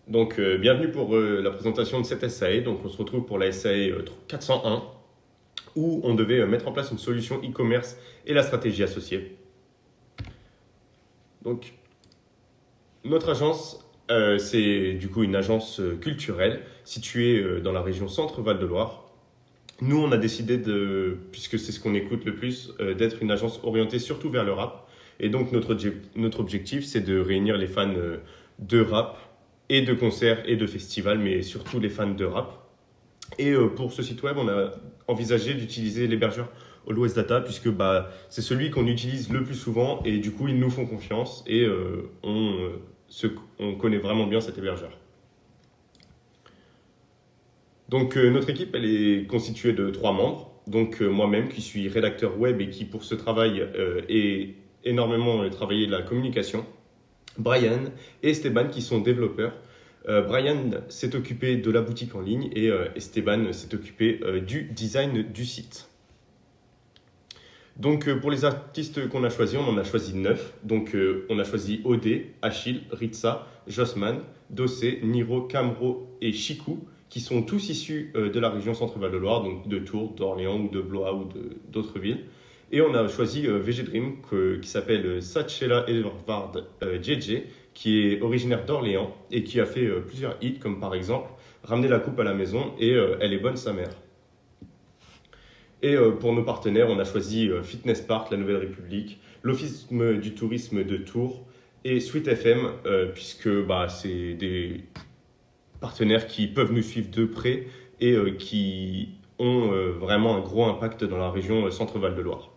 Donc, bienvenue pour la présentation de cette SAE. Donc, on se retrouve pour la SAE 401, où on devait mettre en place une solution e-commerce et la stratégie associée. Donc, notre agence, c'est du coup une agence culturelle située dans la région Centre-Val de Loire. Nous, on a décidé puisque c'est ce qu'on écoute le plus, d'être une agence orientée surtout vers le rap. Et donc, notre objectif, c'est de réunir les fans de rap et de concerts et de festivals, mais surtout les fans de rap. Et pour ce site web, on a envisagé d'utiliser l'hébergeur Always Data, puisque c'est celui qu'on utilise le plus souvent, et du coup, ils nous font confiance, et on connaît vraiment bien cet hébergeur. Donc notre équipe, elle est constituée de 3 membres. Donc moi-même qui suis rédacteur web et qui pour ce travail ai énormément travaillé la communication. Brian et Esteban qui sont développeurs. Brian s'est occupé de la boutique en ligne et Esteban s'est occupé du design du site. Donc pour les artistes qu'on a choisis, on en a choisi 9. Donc on a choisi Odé, Achille, Ritza, Josman, Dossé, Niro, Camro et Chikou, qui sont tous issus de la région Centre-Val de Loire, donc de Tours, d'Orléans ou de Blois ou d'autres villes. Et on a choisi VG Dream, qui s'appelle Satchela Edvard JJ, qui est originaire d'Orléans et qui a fait plusieurs hits, comme par exemple Ramener la coupe à la maison et Elle est bonne sa mère. Et pour nos partenaires, on a choisi Fitness Park, la Nouvelle République, l'Office du tourisme de Tours et Sweet FM, puisque c'est des partenaires qui peuvent nous suivre de près et qui ont vraiment un gros impact dans la région Centre-Val de Loire.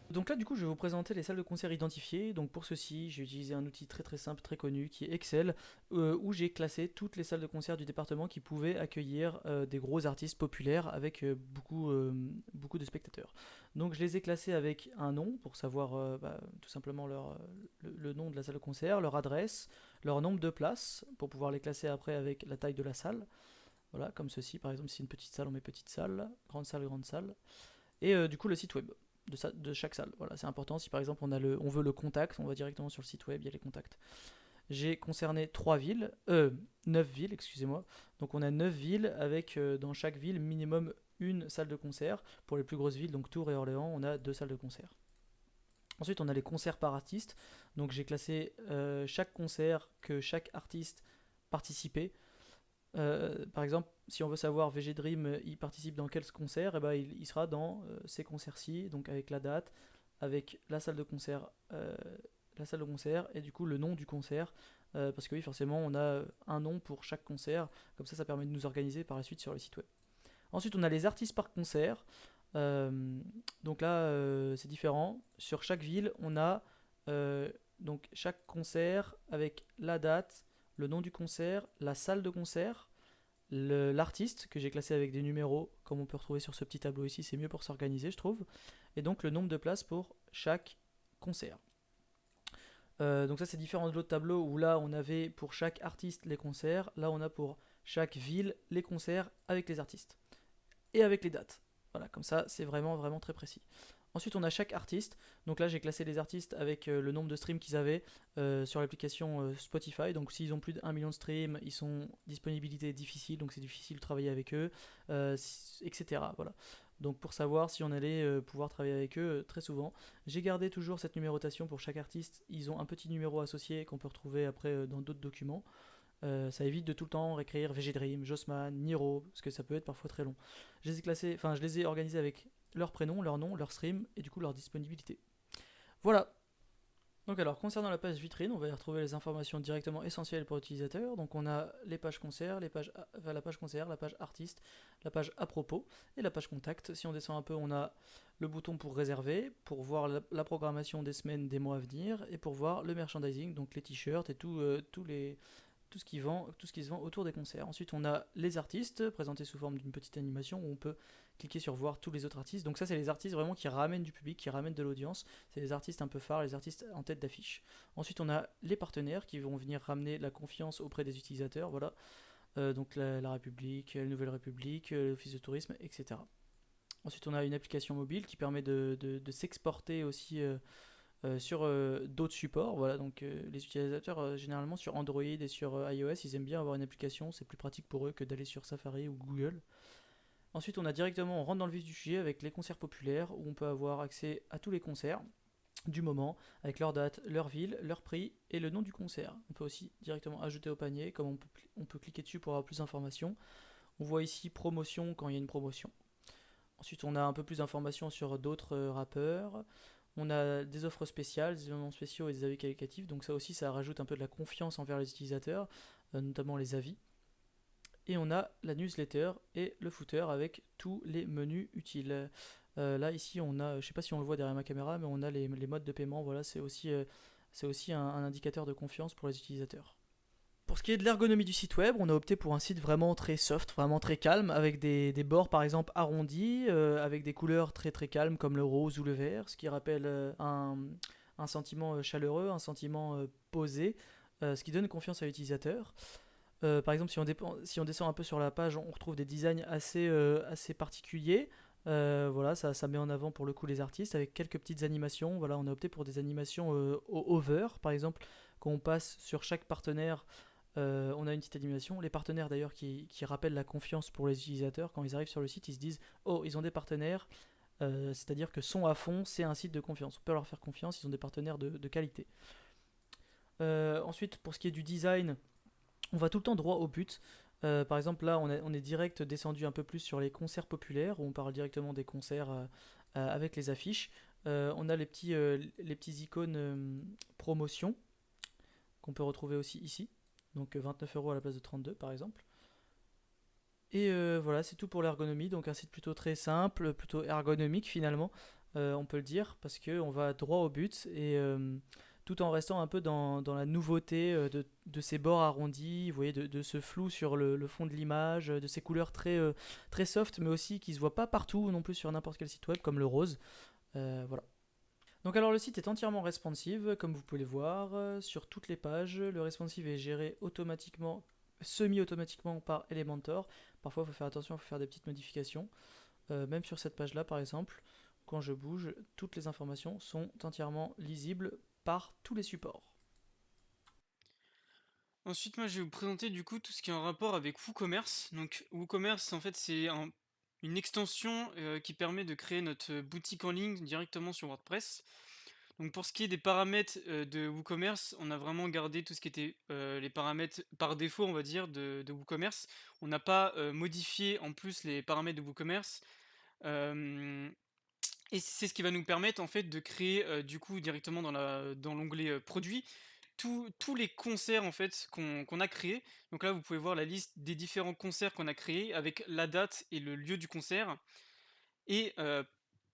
Donc là, du coup, je vais vous présenter les salles de concert identifiées. Donc pour ceci, j'ai utilisé un outil très très simple, très connu, qui est Excel, où j'ai classé toutes les salles de concert du département qui pouvaient accueillir des gros artistes populaires avec beaucoup de spectateurs. Donc je les ai classés avec un nom pour savoir tout simplement le nom de la salle de concert, leur adresse, leur nombre de places, pour pouvoir les classer après avec la taille de la salle. Voilà, comme ceci, par exemple, si c'est une petite salle, on met petite salle, grande salle, grande salle. Et du coup, le site web de chaque salle. Voilà, c'est important. Si par exemple on veut le contact, on va directement sur le site web, il y a les contacts. J'ai concerné 3 villes, 9 villes, excusez-moi. Donc on a 9 villes avec dans chaque ville minimum une salle de concert. Pour les plus grosses villes, donc Tours et Orléans, on a 2 salles de concert. Ensuite, on a les concerts par artiste. Donc j'ai classé chaque concert que chaque artiste participait. Par exemple, si on veut savoir VG Dream, il participe dans quel concert, et ben il sera dans ces concerts-ci, donc avec la date, avec la salle de concert et du coup le nom du concert, parce que oui, forcément, on a un nom pour chaque concert, comme ça permet de nous organiser par la suite sur le site web. Ensuite, on a les artistes par concert. Donc là, c'est différent. Sur chaque ville, on a donc chaque concert avec la date, le nom du concert, la salle de concert, l'artiste que j'ai classé avec des numéros, comme on peut retrouver sur ce petit tableau ici, c'est mieux pour s'organiser, je trouve, et donc le nombre de places pour chaque concert. Donc ça c'est différent de l'autre tableau où là on avait pour chaque artiste les concerts, là on a pour chaque ville les concerts avec les artistes et avec les dates. Voilà, comme ça c'est vraiment vraiment très précis. Ensuite, on a chaque artiste. Donc là, j'ai classé les artistes avec le nombre de streams qu'ils avaient sur l'application Spotify. Donc s'ils ont plus d'1 million de streams, ils sont disponibilité difficile, donc c'est difficile de travailler avec eux, etc. Voilà. Donc pour savoir si on allait pouvoir travailler avec eux très souvent, j'ai gardé toujours cette numérotation pour chaque artiste. Ils ont un petit numéro associé qu'on peut retrouver après dans d'autres documents. Ça évite de tout le temps réécrire VG Dream, Jossman, Niro, parce que ça peut être parfois très long. Je les ai organisés avec leur prénom, leur nom, leur stream et du coup leur disponibilité. Voilà. Donc alors concernant la page vitrine, on va y retrouver les informations directement essentielles pour l'utilisateur. Donc on a les pages concert, la page concert, la page artiste, la page à propos et la page contact. Si on descend un peu, on a le bouton pour réserver, pour voir la programmation des semaines, des mois à venir et pour voir le merchandising, donc les t-shirts et tout ce qui se vend autour des concerts. Ensuite, on a les artistes présentés sous forme d'une petite animation où on peut cliquer sur voir tous les autres artistes. Donc ça, c'est les artistes vraiment qui ramènent du public, qui ramènent de l'audience. C'est les artistes un peu phares, les artistes en tête d'affiche. Ensuite, on a les partenaires qui vont venir ramener la confiance auprès des utilisateurs. Voilà. Donc la République, la Nouvelle République, l'Office de tourisme, etc. Ensuite, on a une application mobile qui permet de s'exporter aussi sur d'autres supports. Voilà, donc les utilisateurs généralement sur Android et sur iOS, ils aiment bien avoir une application, c'est plus pratique pour eux que d'aller sur Safari ou Google. Ensuite, on rentre dans le vif du sujet avec les concerts populaires où on peut avoir accès à tous les concerts du moment avec leur date, leur ville, leur prix et le nom du concert. On peut aussi directement ajouter au panier, comme on peut cliquer dessus pour avoir plus d'informations. On voit ici promotion quand il y a une promotion. Ensuite, on a un peu plus d'informations sur d'autres rappeurs. On a des offres spéciales, des événements spéciaux et des avis qualitatifs. Donc ça aussi, ça rajoute un peu de la confiance envers les utilisateurs, notamment les avis. Et on a la newsletter et le footer avec tous les menus utiles. Là, ici, on a, je sais pas si on le voit derrière ma caméra, mais on a les modes de paiement. Voilà, c'est aussi un indicateur de confiance pour les utilisateurs. Pour ce qui est de l'ergonomie du site web, on a opté pour un site vraiment très soft, vraiment très calme, avec des bords par exemple arrondis, avec des couleurs très très calmes comme le rose ou le vert, ce qui rappelle un sentiment chaleureux, un sentiment posé, ce qui donne confiance à l'utilisateur. Par exemple, si on descend un peu sur la page, on retrouve des designs assez particuliers. Voilà, ça met en avant pour le coup les artistes avec quelques petites animations. Voilà, on a opté pour des animations au hover, par exemple, quand on passe sur chaque partenaire, on a une petite animation. Les partenaires d'ailleurs qui rappellent la confiance pour les utilisateurs, quand ils arrivent sur le site, ils se disent oh, ils ont des partenaires, c'est-à-dire que sont à fond, c'est un site de confiance. On peut leur faire confiance, ils ont des partenaires de qualité. Ensuite, pour ce qui est du design, on va tout le temps droit au but. Par exemple, là, on est direct descendu un peu plus sur les concerts populaires, où on parle directement des concerts avec les affiches. On a les petits icônes promotion qu'on peut retrouver aussi ici. Donc 29 € à la place de 32 par exemple. Et voilà, c'est tout pour l'ergonomie. Donc un site plutôt très simple, plutôt ergonomique finalement, on peut le dire, parce qu'on va droit au but et tout en restant un peu dans la nouveauté de ces bords arrondis, vous voyez, de ce flou sur le fond de l'image, de ces couleurs très soft, mais aussi qui ne se voient pas partout non plus sur n'importe quel site web, comme le rose. Voilà. Donc alors le site est entièrement responsive, comme vous pouvez le voir, sur toutes les pages. Le responsive est géré automatiquement, semi-automatiquement par Elementor. Parfois il faut faire attention, il faut faire des petites modifications. Même sur cette page là par exemple, quand je bouge, toutes les informations sont entièrement lisibles par tous les supports. Ensuite, moi, je vais vous présenter du coup tout ce qui est en rapport avec WooCommerce. Donc, WooCommerce, en fait, une extension qui permet de créer notre boutique en ligne directement sur WordPress. Donc, pour ce qui est des paramètres de WooCommerce, on a vraiment gardé tout ce qui était les paramètres par défaut, on va dire, de WooCommerce. On n'a pas modifié en plus les paramètres de WooCommerce. Euh, et c'est ce qui va nous permettre en fait de créer du coup directement dans l'onglet produits tous les concerts en fait qu'on a créés. Donc là vous pouvez voir la liste des différents concerts qu'on a créés avec la date et le lieu du concert. Et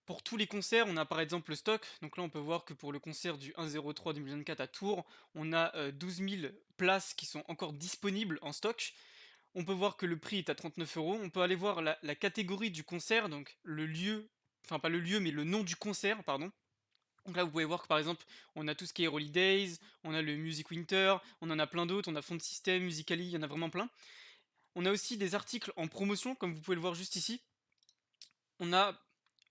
pour tous les concerts, on a par exemple le stock. Donc là on peut voir que pour le concert du 1-03 2024 à Tours, on a 12 000 places qui sont encore disponibles en stock. On peut voir que le prix est à 39 €. On peut aller voir la catégorie du concert, donc le lieu, enfin pas le lieu, mais le nom du concert, pardon. Donc là, vous pouvez voir que par exemple, on a tout ce qui est Holidays, on a le Music Winter, on en a plein d'autres, on a Font System, Musical.ly, il y en a vraiment plein. On a aussi des articles en promotion, comme vous pouvez le voir juste ici. On a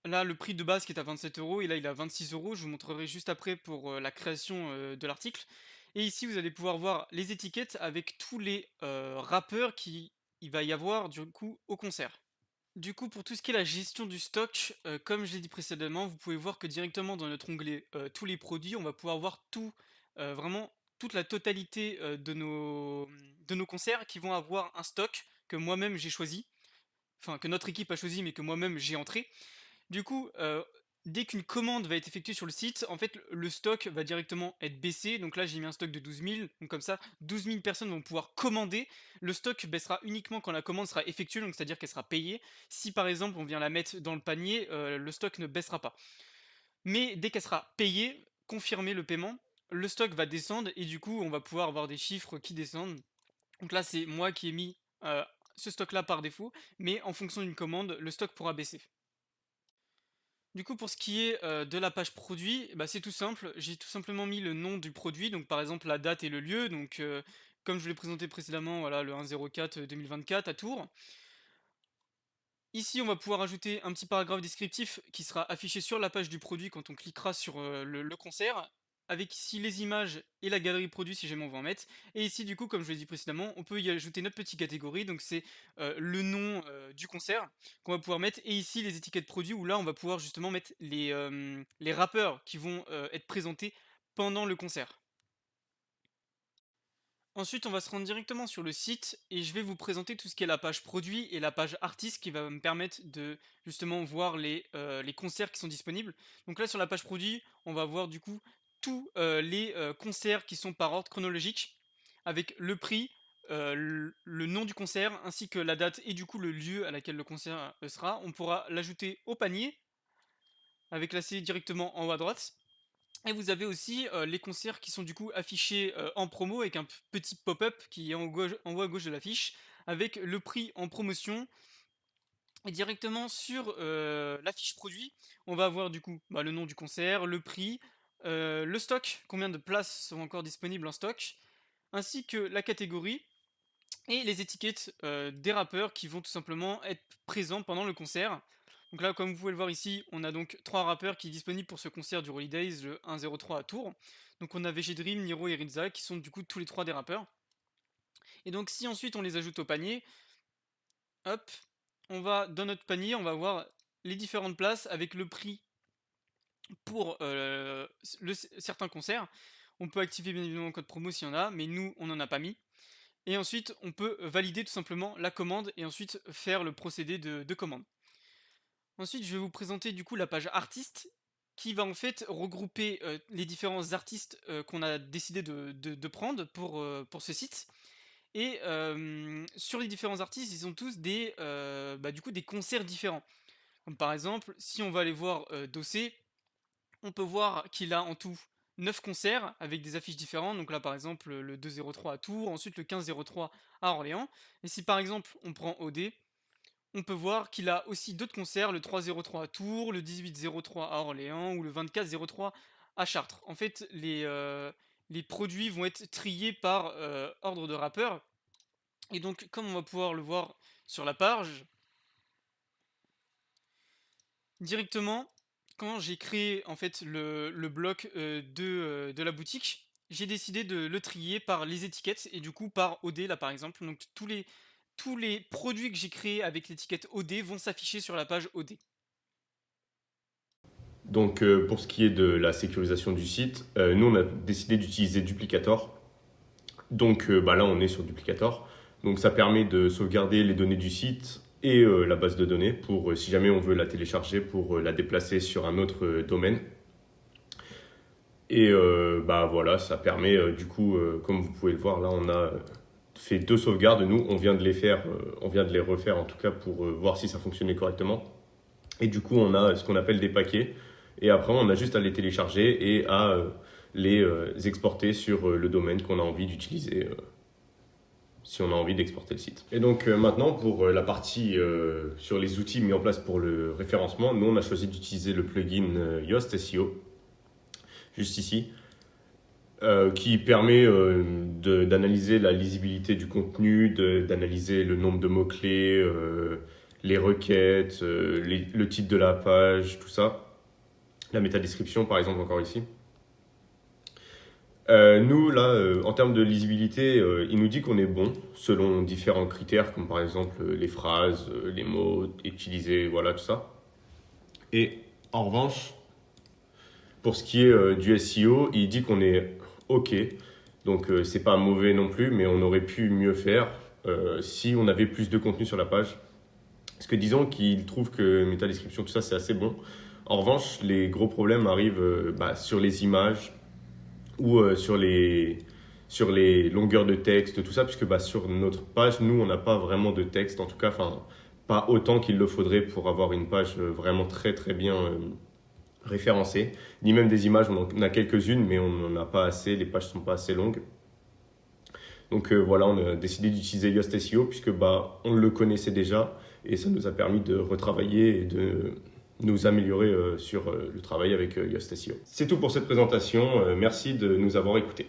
là le prix de base qui est à 27 € et là il est à 26 €. Je vous montrerai juste après pour la création de l'article. Et ici, vous allez pouvoir voir les étiquettes avec tous les rappeurs qui il va y avoir du coup au concert. Du coup, pour tout ce qui est la gestion du stock, comme je l'ai dit précédemment, vous pouvez voir que directement dans notre onglet tous les produits, on va pouvoir voir tout, vraiment toute la totalité de nos concerts qui vont avoir un stock que moi-même j'ai choisi, enfin que notre équipe a choisi mais que moi-même j'ai entré. Du coup, dès qu'une commande va être effectuée sur le site, en fait, le stock va directement être baissé. Donc là, j'ai mis un stock de 12 000. Donc comme ça, 12 000 personnes vont pouvoir commander. Le stock baissera uniquement quand la commande sera effectuée, donc c'est-à-dire qu'elle sera payée. Si par exemple, on vient la mettre dans le panier, le stock ne baissera pas. Mais dès qu'elle sera payée, confirmer le paiement, le stock va descendre et du coup, on va pouvoir avoir des chiffres qui descendent. Donc là, c'est moi qui ai mis ce stock-là par défaut, mais en fonction d'une commande, le stock pourra baisser. Du coup, pour ce qui est de la page produit, bah, c'est tout simple. J'ai tout simplement mis le nom du produit, donc par exemple la date et le lieu. Donc, comme je vous l'ai présenté précédemment, voilà, le 1-04 2024 à Tours. Ici, on va pouvoir ajouter un petit paragraphe descriptif qui sera affiché sur la page du produit quand on cliquera sur le concert, avec ici les images et la galerie produit si jamais on veut en mettre. Et ici, du coup, comme je l'ai dit précédemment, on peut y ajouter notre petite catégorie, donc c'est le nom du concert qu'on va pouvoir mettre, et ici les étiquettes produits où là, on va pouvoir justement mettre les rappeurs qui vont être présentés pendant le concert. Ensuite, on va se rendre directement sur le site et je vais vous présenter tout ce qui est la page produit et la page artiste qui va me permettre de justement voir les concerts qui sont disponibles. Donc là, sur la page produit, on va voir du coup tous les concerts qui sont par ordre chronologique avec le prix, le nom du concert ainsi que la date et du coup le lieu à laquelle le concert sera. On pourra l'ajouter au panier avec la série directement en haut à droite. Et vous avez aussi les concerts qui sont du coup affichés en promo avec un petit pop-up qui est en haut à gauche de l'affiche avec le prix en promotion. Et directement sur la fiche produit, on va avoir du coup le nom du concert, le prix, le stock, combien de places sont encore disponibles en stock, ainsi que la catégorie et les étiquettes des rappeurs qui vont tout simplement être présents pendant le concert. Donc là, comme vous pouvez le voir ici, on a donc 3 rappeurs qui sont disponibles pour ce concert du Holidays, le 103 à Tours. Donc on a VG Dream, Niro et Rizza qui sont du coup tous les 3 des rappeurs. Et donc si ensuite on les ajoute au panier, hop, on va dans notre panier, on va voir les différentes places avec le prix pour certains concerts. On peut activer bien évidemment le code promo s'il y en a, mais nous on n'en a pas mis. Et ensuite, on peut valider tout simplement la commande et ensuite faire le procédé de commande. Ensuite, je vais vous présenter du coup la page artiste qui va en fait regrouper les différents artistes qu'on a décidé de prendre pour ce site. Et sur les différents artistes, ils ont tous du coup, des concerts différents. Comme par exemple, si on va aller voir Dossé, on peut voir qu'il a en tout 9 concerts avec des affiches différentes. Donc là, par exemple, le 203 à Tours, ensuite le 1503 à Orléans. Et si par exemple, on prend OD, on peut voir qu'il a aussi d'autres concerts, le 303 à Tours, le 1803 à Orléans ou le 2403 à Chartres. En fait, les produits vont être triés par ordre de rappeur. Et donc, comme on va pouvoir le voir sur la page, directement, quand j'ai créé en fait le bloc de la boutique, j'ai décidé de le trier par les étiquettes et du coup par OD là par exemple. Donc tous les produits que j'ai créés avec l'étiquette OD vont s'afficher sur la page OD. Donc pour ce qui est de la sécurisation du site, nous on a décidé d'utiliser Duplicator. Donc là on est sur Duplicator. Donc ça permet de sauvegarder les données du site et la base de données pour si jamais on veut la télécharger pour la déplacer sur un autre domaine. Et voilà, ça permet du coup, comme vous pouvez le voir là, on a fait 2 sauvegardes. Nous, on vient de les faire, on vient de les refaire en tout cas pour voir si ça fonctionnait correctement. Et du coup, on a ce qu'on appelle des paquets. Et après, on a juste à les télécharger et à les exporter sur le domaine qu'on a envie d'utiliser si on a envie d'exporter le site. Et donc maintenant, pour la partie sur les outils mis en place pour le référencement, nous, on a choisi d'utiliser le plugin Yoast SEO, juste ici, qui permet d'analyser la lisibilité du contenu, d'analyser le nombre de mots-clés, les requêtes, le titre de la page, tout ça. La métadescription, par exemple, encore ici. Nous, là, en termes de lisibilité, il nous dit qu'on est bon selon différents critères, comme par exemple les phrases, les mots utilisés, voilà, tout ça. Et en revanche, pour ce qui est du SEO, il dit qu'on est OK. Donc, c'est pas mauvais non plus, mais on aurait pu mieux faire si on avait plus de contenu sur la page. Parce que disons qu'il trouve que métadescription, tout ça, c'est assez bon. En revanche, les gros problèmes arrivent sur les images ou sur les longueurs de texte, tout ça, puisque sur notre page, nous, on n'a pas vraiment de texte, en tout cas, pas autant qu'il le faudrait pour avoir une page vraiment très très bien référencée. Ni même des images, on en a quelques-unes, mais on n'en a pas assez, les pages ne sont pas assez longues. Donc voilà, on a décidé d'utiliser Yoast SEO, puisque on le connaissait déjà, et ça nous a permis de retravailler et de nous améliorer sur le travail avec Yoast SEO. C'est tout pour cette présentation. Merci de nous avoir écoutés.